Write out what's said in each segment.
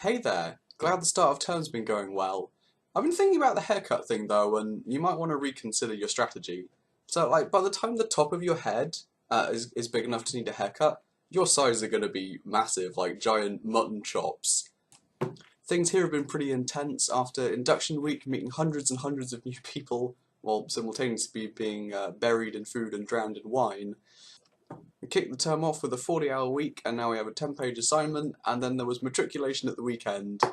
Hey there, glad the start of term's been going well. I've been thinking about the haircut thing though, and you might want to reconsider your strategy. So, like, by the time the top of your head is big enough to need a haircut, your sides are going to be massive, like giant mutton chops. Things here have been pretty intense after induction week, meeting hundreds and hundreds of new people, while simultaneously being buried in food and drowned in wine. We kicked the term off with a 40-hour week, and now we have a 10-page assignment, and then there was matriculation at the weekend,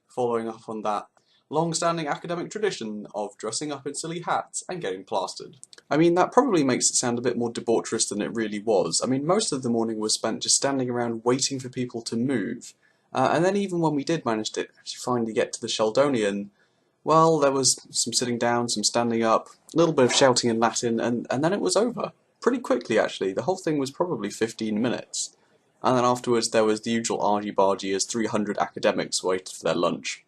following up on that long-standing academic tradition of dressing up in silly hats and getting plastered. I mean, that probably makes it sound a bit more debaucherous than it really was. I mean, most of the morning was spent just standing around waiting for people to move. And then even when we did manage to finally get to the Sheldonian, well, there was some sitting down, some standing up, a little bit of shouting in Latin, and then it was over. Pretty quickly, actually. The whole thing was probably 15 minutes. And then afterwards there was the usual argy-bargy as 300 academics waited for their lunch.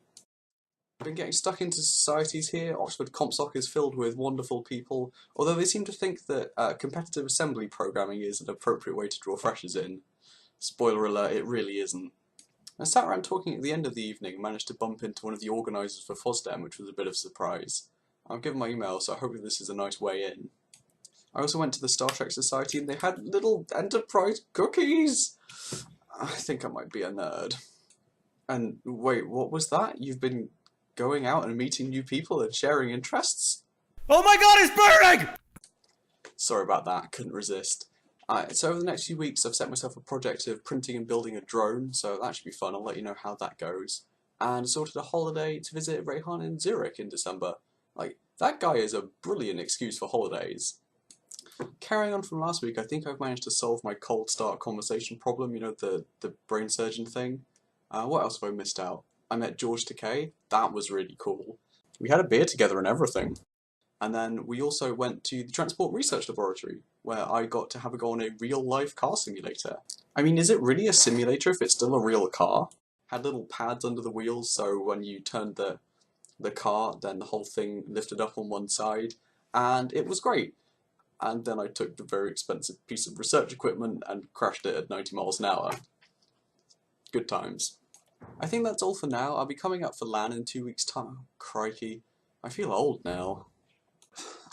Been getting stuck into societies here. Oxford CompSoc is filled with wonderful people, although they seem to think that competitive assembly programming is an appropriate way to draw freshers in. Spoiler alert, it really isn't. I sat around talking at the end of the evening and managed to bump into one of the organisers for FOSDEM, which was a bit of a surprise. I've given my email, so hopefully this is a nice way in. I also went to the Star Trek Society and they had little Enterprise cookies! I think I might be a nerd. And wait, what was that? You've been going out and meeting new people and sharing interests? Oh my god, it's burning! Sorry about that, couldn't resist. So over the next few weeks I've set myself a project of printing and building a drone, so that should be fun. I'll let you know how that goes. And sorted a holiday to visit Rayhan in Zurich in December. Like, that guy is a brilliant excuse for holidays. Carrying on from last week, I think I've managed to solve my cold start conversation problem, you know, the brain surgeon thing. What else have I missed out? I met George Takei. That was really cool. We had a beer together and everything. And then we also went to the Transport Research Laboratory, where I got to have a go on a real-life car simulator. I mean, is it really a simulator if it's still a real car? Had little pads under the wheels, so when you turned the car, then the whole thing lifted up on one side, and it was great. And then I took the very expensive piece of research equipment and crashed it at 90 miles an hour. Good times. I think that's all for now. I'll be coming up for LAN in 2 weeks' time. Crikey. I feel old now.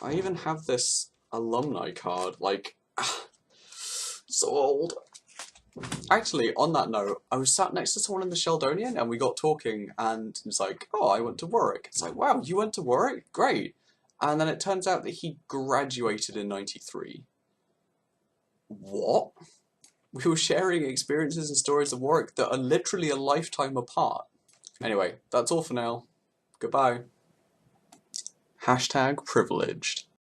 I even have this alumni card, like, so old. Actually, on that note, I was sat next to someone in the Sheldonian and we got talking and he was like, oh, I went to Warwick. It's like, wow, you went to Warwick? Great. And then it turns out that he graduated in '93. What? We were sharing experiences and stories of Warwick that are literally a lifetime apart. Anyway, that's all for now. Goodbye. #privileged.